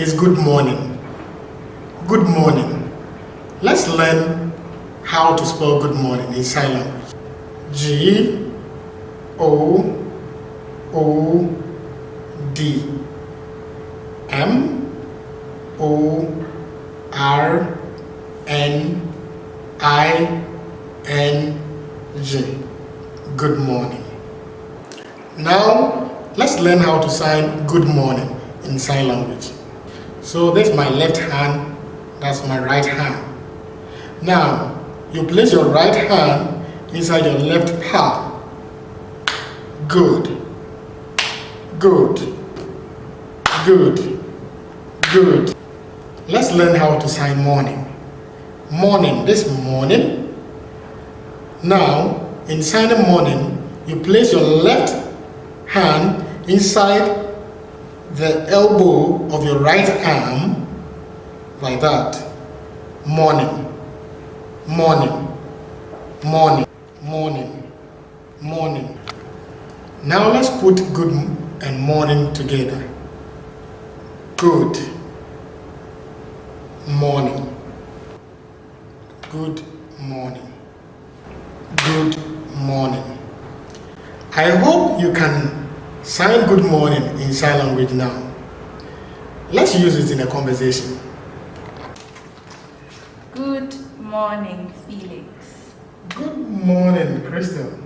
is good morning. Good morning. Let's learn how to spell good morning in sign language. G-O-O-D M-O-R-N-I-N-G. Good morning. Now, let's learn how to sign good morning in sign language. So this is my left hand, that's my right hand. Now, you place your right hand inside your left palm. Good. Good. Good. Good. Let's learn how to sign morning. Morning, this morning. Now, in signing morning, you place your left hand inside the elbow of your right arm, like that. Morning. Morning. Morning. Morning. Morning. Now let's put good and morning together. Good morning. Good morning. Good morning. I hope you can sign good morning in sign language now. Let's use it in a conversation. Good morning, Felix. Good morning, Crystal.